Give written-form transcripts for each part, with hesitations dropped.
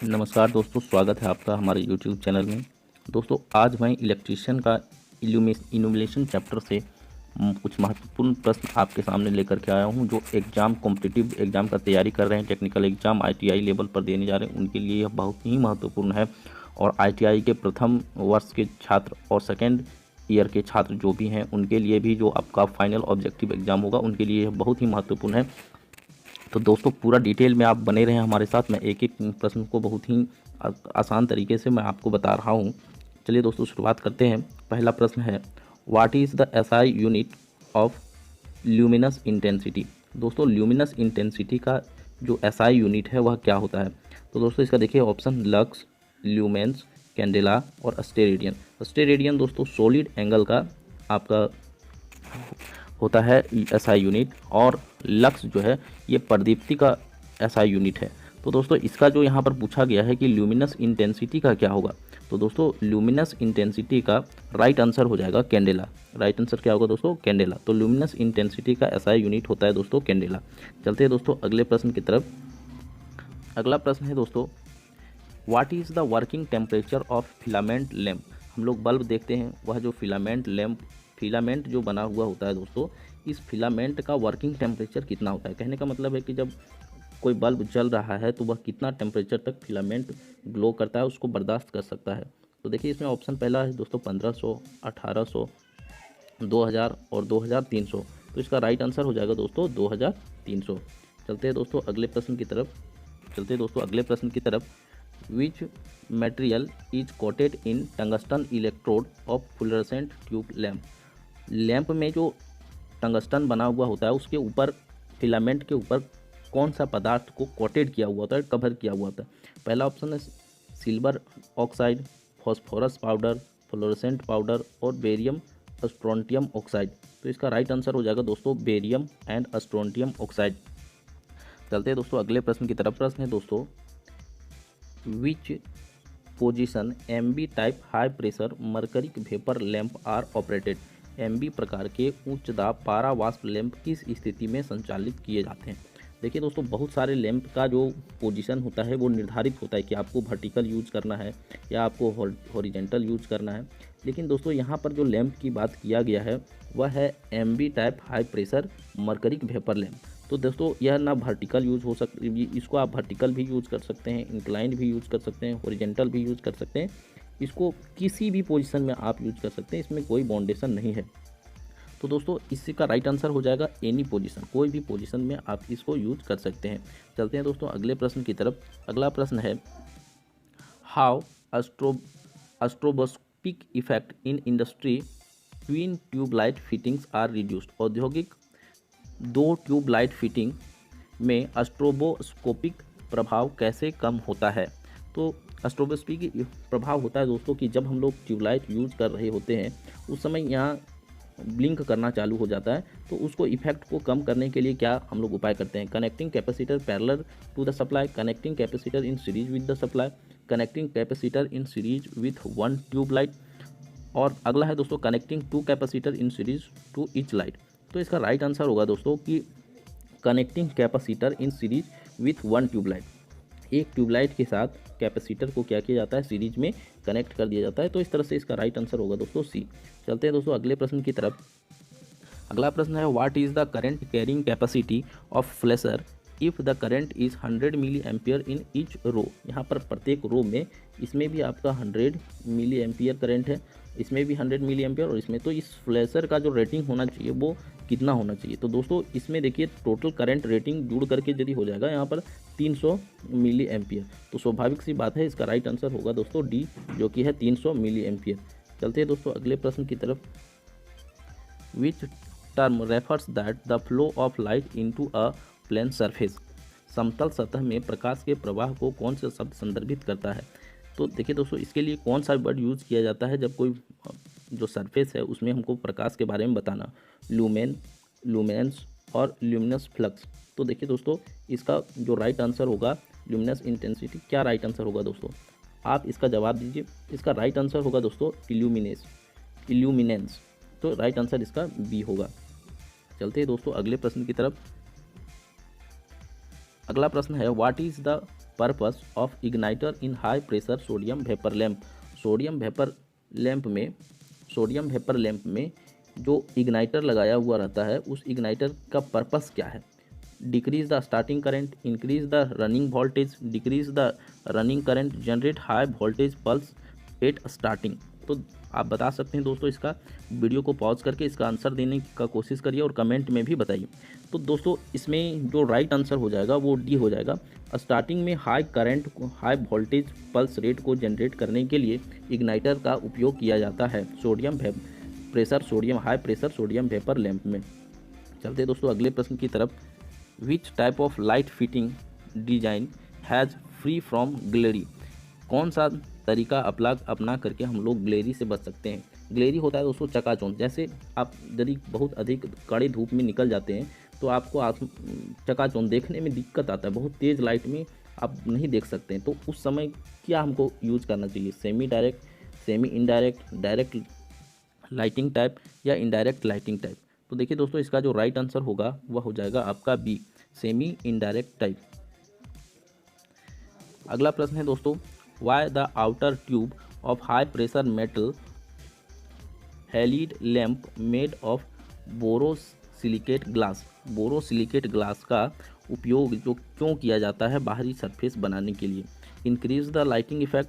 नमस्कार दोस्तों, स्वागत है आपका हमारे YouTube चैनल में। दोस्तों, आज मैं इलेक्ट्रीशियन का इल्यूमिनेशन चैप्टर से कुछ महत्वपूर्ण प्रश्न आपके सामने लेकर के आया हूं। जो एग्ज़ाम कॉम्पिटिटिव एग्ज़ाम का तैयारी कर रहे हैं, टेक्निकल एग्ज़ाम ITI लेवल पर देने जा रहे हैं, उनके लिए यह बहुत ही महत्वपूर्ण है। और ITI के प्रथम वर्ष के छात्र और सेकेंड ईयर के छात्र जो भी हैं, उनके लिए भी जो आपका फाइनल ऑब्जेक्टिव एग्ज़ाम होगा, उनके लिए यह बहुत ही महत्वपूर्ण है। तो दोस्तों, पूरा डिटेल में आप बने रहें हमारे साथ। मैं एक एक प्रश्न को बहुत ही आसान तरीके से मैं आपको बता रहा हूँ। चलिए दोस्तों, शुरुआत करते हैं। पहला प्रश्न है, what is the SI unit of luminous intensity. दोस्तों, ल्यूमिनस इंटेंसिटी का जो SI यूनिट है वह क्या होता है? तो दोस्तों, इसका देखिए ऑप्शन लक्स, ल्यूमेंस, कैंडेला और स्टेरेडियन। स्टेरेडियन दोस्तों सॉलिड एंगल का आपका होता है SI यूनिट, और लक्स जो है ये प्रदीप्ति का SI यूनिट है। तो दोस्तों, इसका जो यहाँ पर पूछा गया है कि ल्यूमिनस इंटेंसिटी का क्या होगा, तो दोस्तों ल्यूमिनस इंटेंसिटी का राइट आंसर हो जाएगा कैंडेला। राइट आंसर क्या होगा दोस्तों? कैंडेला। तो ल्यूमिनस इंटेंसिटी का SI यूनिट होता है दोस्तों कैंडेला। चलते हैं दोस्तों अगले प्रश्न की तरफ। अगला प्रश्न है दोस्तों, what is the working temperature of filament lamp. हम लोग बल्ब देखते हैं, वह जो फिलामेंट लैम्प, फिलामेंट जो बना हुआ होता है दोस्तों, इस फिलामेंट का वर्किंग टेम्परेचर कितना होता है? कहने का मतलब है कि जब कोई बल्ब जल रहा है तो वह कितना टेम्परेचर तक फिलामेंट ग्लो करता है, उसको बर्दाश्त कर सकता है। तो देखिए इसमें ऑप्शन पहला है दोस्तों 1500, 1800, 2000 और 2300। तो इसका राइट आंसर हो जाएगा दोस्तों 2300। चलते हैं दोस्तों अगले प्रश्न की तरफ। Which material is quoted in tungsten electrode of fluorescent tube lamp. Lamp में जो टंगस्टन बना हुआ होता है उसके ऊपर, फिलामेंट के ऊपर कौन सा पदार्थ को कोटेड किया हुआ होता है, कवर किया हुआ होता है? पहला ऑप्शन है silver oxide, phosphorus powder, fluorescent powder और बेरियम स्ट्रोंटियम ऑक्साइड। तो इसका राइट आंसर हो जाएगा दोस्तों बेरियम एंड स्ट्रोंटियम ऑक्साइड। चलते हैं दोस्तों अगले प्रश्न की तरफ। प्रश्न है दोस्तों, which position MB type high pressure mercuric vapour lamp are operated. MB प्रकार के उच्च दाब पारा वाष्प लैंप किस स्थिति में संचालित किए जाते हैं? देखिए दोस्तों, बहुत सारे लैंप का जो पोजीशन होता है वो निर्धारित होता है कि आपको वर्टिकल यूज करना है या आपको हॉरिजेंटल यूज करना है। लेकिन दोस्तों यहाँ पर जो लैंप की बात किया गया है वह है MB type high pressure mercuric vapour lamp. तो दोस्तों यह ना वर्टिकल यूज हो सकती, इसको आप वर्टिकल भी यूज़ कर सकते हैं, इंक्लाइंड भी यूज़ कर सकते हैं, हॉरिजेंटल भी यूज़ कर सकते हैं। इसको किसी भी पोजीशन में आप यूज कर सकते हैं, इसमें कोई बाउंडेशन नहीं है। तो दोस्तों इसका राइट आंसर हो जाएगा एनी पोजीशन, कोई भी पोजीशन में आप इसको यूज कर सकते हैं। चलते हैं दोस्तों अगले प्रश्न की तरफ। अगला प्रश्न है, how stroboscopic effect in industry twin tube light fittings are reduced. औद्योगिक दो ट्यूबलाइट फिटिंग में अस्ट्रोबोस्कोपिक प्रभाव कैसे कम होता है? तो अस्ट्रोबोस्कोपिक प्रभाव होता है दोस्तों कि जब हम लोग ट्यूबलाइट यूज कर रहे होते हैं उस समय यहाँ ब्लिंक करना चालू हो जाता है। तो उसको इफेक्ट को कम करने के लिए क्या हम लोग उपाय करते हैं? Connecting capacitor parallel to the supply, connecting capacitor in series with the supply, connecting capacitor in series with one tube light, और अगला है दोस्तों connecting to capacitor in series to each light. तो इसका राइट आंसर होगा दोस्तों कि connecting capacitor in series with one tube light. एक ट्यूबलाइट के साथ कैपेसिटर को क्या किया जाता है? सीरीज में कनेक्ट कर दिया जाता है। तो इस तरह से इसका राइट आंसर होगा दोस्तों सी। चलते हैं दोस्तों अगले प्रश्न की तरफ। अगला प्रश्न है, what is the current carrying capacity of flasher if the current is 100 milli ampere in each row. यहाँ पर प्रत्येक रो में, इसमें भी आपका 100 मिली एम्पियर करंट है, इसमें भी 100 मिली एम्पियर, और इसमें, तो इस फ्लैशर का जो रेटिंग होना चाहिए वो कितना होना चाहिए? तो दोस्तों इसमें देखिए टोटल करंट रेटिंग जुड़ करके यदि हो जाएगा यहाँ पर 300 मिली एम्पियर, तो स्वाभाविक सी बात है इसका राइट आंसर होगा दोस्तों डी, जो कि है 300 मिली एम्पियर। चलते हैं दोस्तों अगले प्रश्न की तरफ। Which term refers that the flow of light into a plane surface. समतल सतह में प्रकाश के प्रवाह को कौन सा शब्द संदर्भित करता है? तो देखिए दोस्तों इसके लिए कौन सा वर्ड यूज़ किया जाता है जब कोई जो सरफेस है उसमें हमको प्रकाश के बारे में बताना? लूमेन, लूमेंस और ल्यूमिनस फ्लक्स। तो देखिए दोस्तों इसका जो राइट आंसर होगा ल्यूमिनस इंटेंसिटी। क्या राइट आंसर होगा दोस्तों? आप इसका जवाब दीजिए। इसका राइट आंसर होगा दोस्तों इल्यूमिनेंस। तो राइट आंसर इसका बी होगा। चलते हैं दोस्तों अगले प्रश्न की तरफ। अगला प्रश्न है, what is the purpose of igniter in high pressure sodium vapour lamp. Sodium vapour lamp में जो इग्नाइटर लगाया हुआ रहता है उस इग्नाइटर का पर्पस क्या है? Decrease the starting current, increase the running voltage, decrease the running current, generate high voltage pulse eight starting. तो आप बता सकते हैं दोस्तों, इसका वीडियो को पॉज करके इसका आंसर देने का कोशिश करिए और कमेंट में भी बताइए। तो दोस्तों इसमें जो राइट आंसर हो जाएगा वो डी हो जाएगा। स्टार्टिंग में हाई करंट को, हाई वोल्टेज पल्स रेट को जनरेट करने के लिए इग्नाइटर का उपयोग किया जाता है high pressure sodium vapour lamp में। चलते दोस्तों अगले प्रश्न की तरफ। Which type of light fitting design has free from glairy. कौन सा तरीका अपना करके हम लोग ग्लेरी से बच सकते हैं? ग्लेरी होता है दोस्तों चकाचौंध। जैसे आप यदि बहुत अधिक कड़ी धूप में निकल जाते हैं तो आपको चकाचौंध देखने में दिक्कत आता है, बहुत तेज़ लाइट में आप नहीं देख सकते हैं। तो उस समय क्या हमको यूज करना चाहिए? Semi direct, semi indirect, direct lighting type या इनडायरेक्ट लाइटिंग टाइप। तो देखिए दोस्तों इसका जो राइट आंसर होगा वह हो जाएगा आपका बी, सेमी इनडायरेक्ट टाइप। अगला प्रश्न है दोस्तों, why the outer tube of high pressure metal halide lamp made of borosilicate glass. Borosilicate glass का उपयोग जो क्यों किया जाता है बाहरी सरफेस बनाने के लिए? इंक्रीज द लाइटिंग इफेक्ट,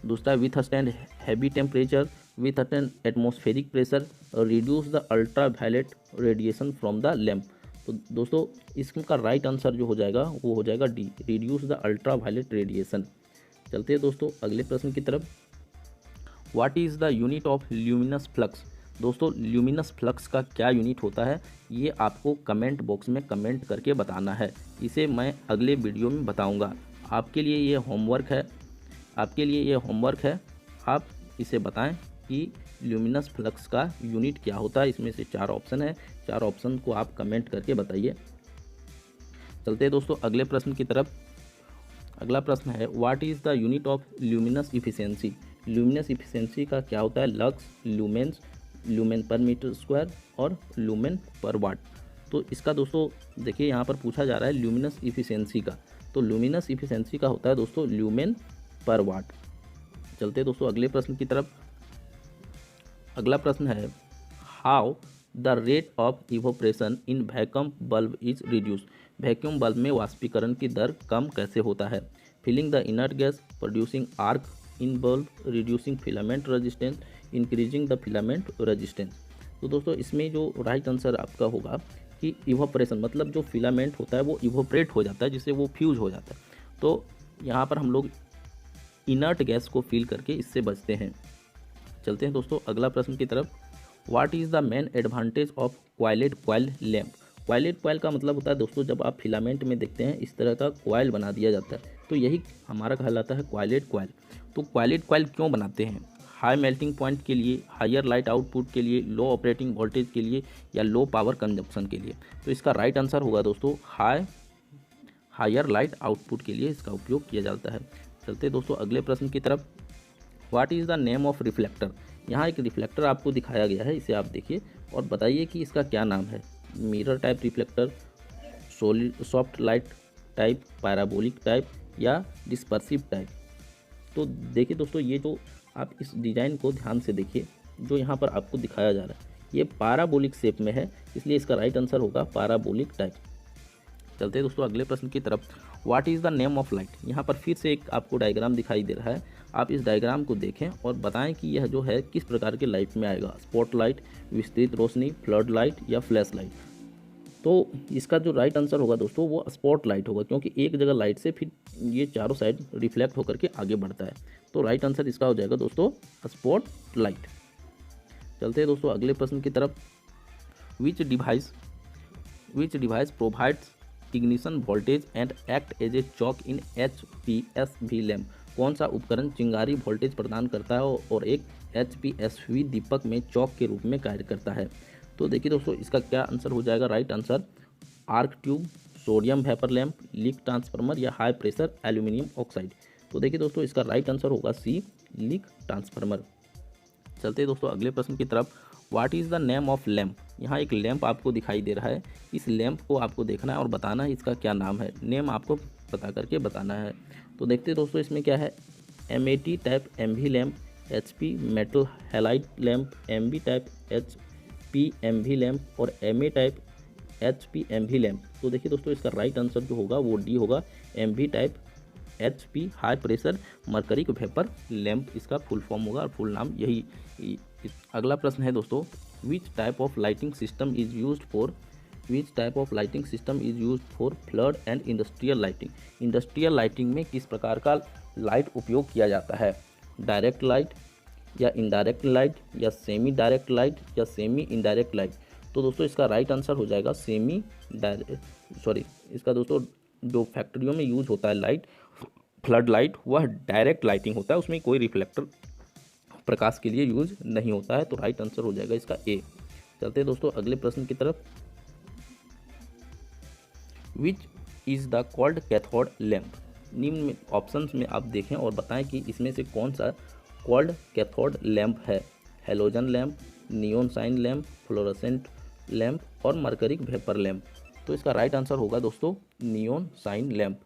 दूसरा withstand heavy temperature, with attain atmospheric pressure, reduce the ultraviolet radiation from the lamp. तो दोस्तों इसका राइट आंसर जो हो जाएगा वो हो जाएगा D, reduce the ultraviolet radiation. चलते हैं दोस्तों अगले प्रश्न की तरफ। What is the unit of luminous flux. दोस्तों ल्यूमिनस फ्लक्स का क्या यूनिट होता है ये आपको कमेंट बॉक्स में कमेंट करके बताना है। इसे मैं अगले वीडियो में बताऊंगा। आपके लिए ये होमवर्क है, आप इसे बताएं कि ल्यूमिनस फ्लक्स का यूनिट क्या होता है। इसमें से 4 ऑप्शन है, 4 ऑप्शन को आप कमेंट करके बताइए। चलते हैं दोस्तों अगले प्रश्न की तरफ। अगला प्रश्न है, what is the unit of luminous efficiency. Luminous efficiency का क्या होता है? लक्स, लूमेंस, लूमेन पर मीटर स्क्वायर और लूमेन पर वाट। तो इसका दोस्तों देखिए यहाँ पर पूछा जा रहा है ल्यूमिनस इफिशियंसी का, तो ल्यूमिनस इफिशियंसी का होता है दोस्तों लूमेन पर वाट। चलते हैं दोस्तों अगले प्रश्न की तरफ। अगला प्रश्न है, how the rate of evaporation in vacuum bulb is reduce. Vacuum bulb में वाष्पीकरण की दर कम कैसे होता है? Filling the inert gas, producing arc in bulb, reducing filament resistance, increasing the filament resistance. तो दोस्तों इसमें जो राइट आंसर आपका होगा कि इवोपरेशन मतलब जो फिलामेंट होता है वो इवोपरेट हो जाता है, जिससे वो फ्यूज हो जाता है। तो यहाँ पर हम लोग इनर्ट गैस को फिल करके इससे बचते हैं। चलते हैं दोस्तों अगला प्रश्न की तरफ। What is the main advantage of coiled coil lamp. Coiled coil का मतलब होता है दोस्तों जब आप फिलामेंट में देखते हैं इस तरह का क्वाइल बना दिया जाता है, तो यही हमारा कहलाता है क्वाइलेट क्वाइल। तो क्वाइलेट क्वाइल क्यों बनाते हैं? हाई मेल्टिंग पॉइंट के लिए, हायर लाइट आउटपुट के लिए, लो ऑपरेटिंग वोल्टेज के लिए या लो पावर कंजप्शन के लिए। तो इसका राइट आंसर होगा दोस्तों हायर लाइट आउटपुट के लिए इसका उपयोग किया जाता है। चलते दोस्तों अगले प्रश्न की तरफ। What is the name of reflector. यहाँ एक रिफ्लेक्टर आपको दिखाया गया है, इसे आप देखिए और बताइए कि इसका क्या नाम है। Mirror type reflector, soft light type, parabolic type या डिस्पर्सिव टाइप। तो देखिए दोस्तों ये जो आप इस डिज़ाइन को ध्यान से देखिए, जो यहाँ पर आपको दिखाया जा रहा है ये पैराबोलिक शेप में है, इसलिए इसका राइट आंसर होगा पैराबोलिक टाइप। चलते हैं दोस्तों अगले प्रश्न की तरफ। What is the name of light. यहाँ पर फिर से एक आपको डायग्राम दिखाई दे रहा है, आप इस डायग्राम को देखें और बताएं कि यह जो है किस प्रकार के लाइट में आएगा। स्पॉट लाइट, विस्तृत रोशनी, फ्लड लाइट या फ्लैश लाइट। तो इसका जो राइट आंसर होगा दोस्तों वो स्पॉट लाइट होगा, क्योंकि एक जगह लाइट से फिर ये चारों साइड रिफ्लेक्ट होकर के आगे बढ़ता है। तो राइट आंसर इसका हो जाएगा दोस्तों स्पॉट लाइट। चलते हैं दोस्तों अगले प्रश्न की तरफ। Which device provides ignition voltage and act as a choke in HPSV lamp. कौन सा उपकरण चिंगारी वोल्टेज प्रदान करता है और एक HPSV दीपक में चॉक के रूप में कार्य करता है? तो देखिए दोस्तों इसका क्या आंसर हो जाएगा right answer, arc tube, sodium vapour lamp, leak transformer या हाई प्रेशर एल्यूमिनियम ऑक्साइड। तो देखिए दोस्तों इसका राइट आंसर होगा सी, लीक ट्रांसफार्मर। चलते हैं दोस्तों अगले प्रश्न की तरफ। What is the name of lamp. यहाँ एक लैम्प आपको दिखाई दे रहा है, इस लैम्प को आपको देखना है और बताना है इसका क्या नाम है। नेम आपको बता करके बताना है। तो देखते हैं दोस्तों इसमें क्या है। MAT type MV lamp, HP metal halide lamp, MB type HP MV lamp और MA type HP MV lamp. तो देखिए दोस्तों इसका राइट आंसर जो होगा वो डी होगा, MV type HP high pressure mercury vapour lamp इसका फुल फॉर्म होगा और फुल नाम यही। अगला प्रश्न है दोस्तों, which type of lighting system is used for flood and industrial lighting. Industrial lighting में किस प्रकार का लाइट उपयोग किया जाता है, डायरेक्ट लाइट या इनडायरेक्ट लाइट या सेमी डायरेक्ट लाइट या सेमी इनडायरेक्ट लाइट। तो दोस्तों इसका राइट आंसर हो जाएगा इसका दोस्तों जो फैक्ट्रियों में यूज होता है लाइट, फ्लड लाइट, वह डायरेक्ट लाइटिंग होता है, उसमें कोई रिफ्लेक्टर प्रकाश के लिए यूज नहीं होता है। तो राइट आंसर हो जाएगा इसका ए। चलते हैं दोस्तों अगले प्रश्न की तरफ। Which is the called cathode lamp. निम्न में ऑप्शंस में आप देखें और बताएं कि इसमें से कौन सा कॉल्ड कैथोड लैम्प है। Halogen lamp, neon sign lamp, fluorescent lamp और मरकरी वेपर लैम्प। तो इसका राइट आंसर होगा दोस्तों नियॉन साइन लैम्प।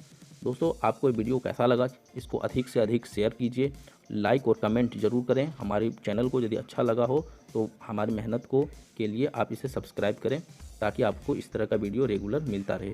दोस्तों आपको ये वीडियो कैसा लगा, इसको अधिक से अधिक शेयर कीजिए, लाइक और कमेंट जरूर करें। हमारे चैनल को यदि अच्छा लगा हो तो हमारी मेहनत को के लिए आप इसे सब्सक्राइब करें ताकि आपको इस तरह का वीडियो रेगुलर मिलता रहे।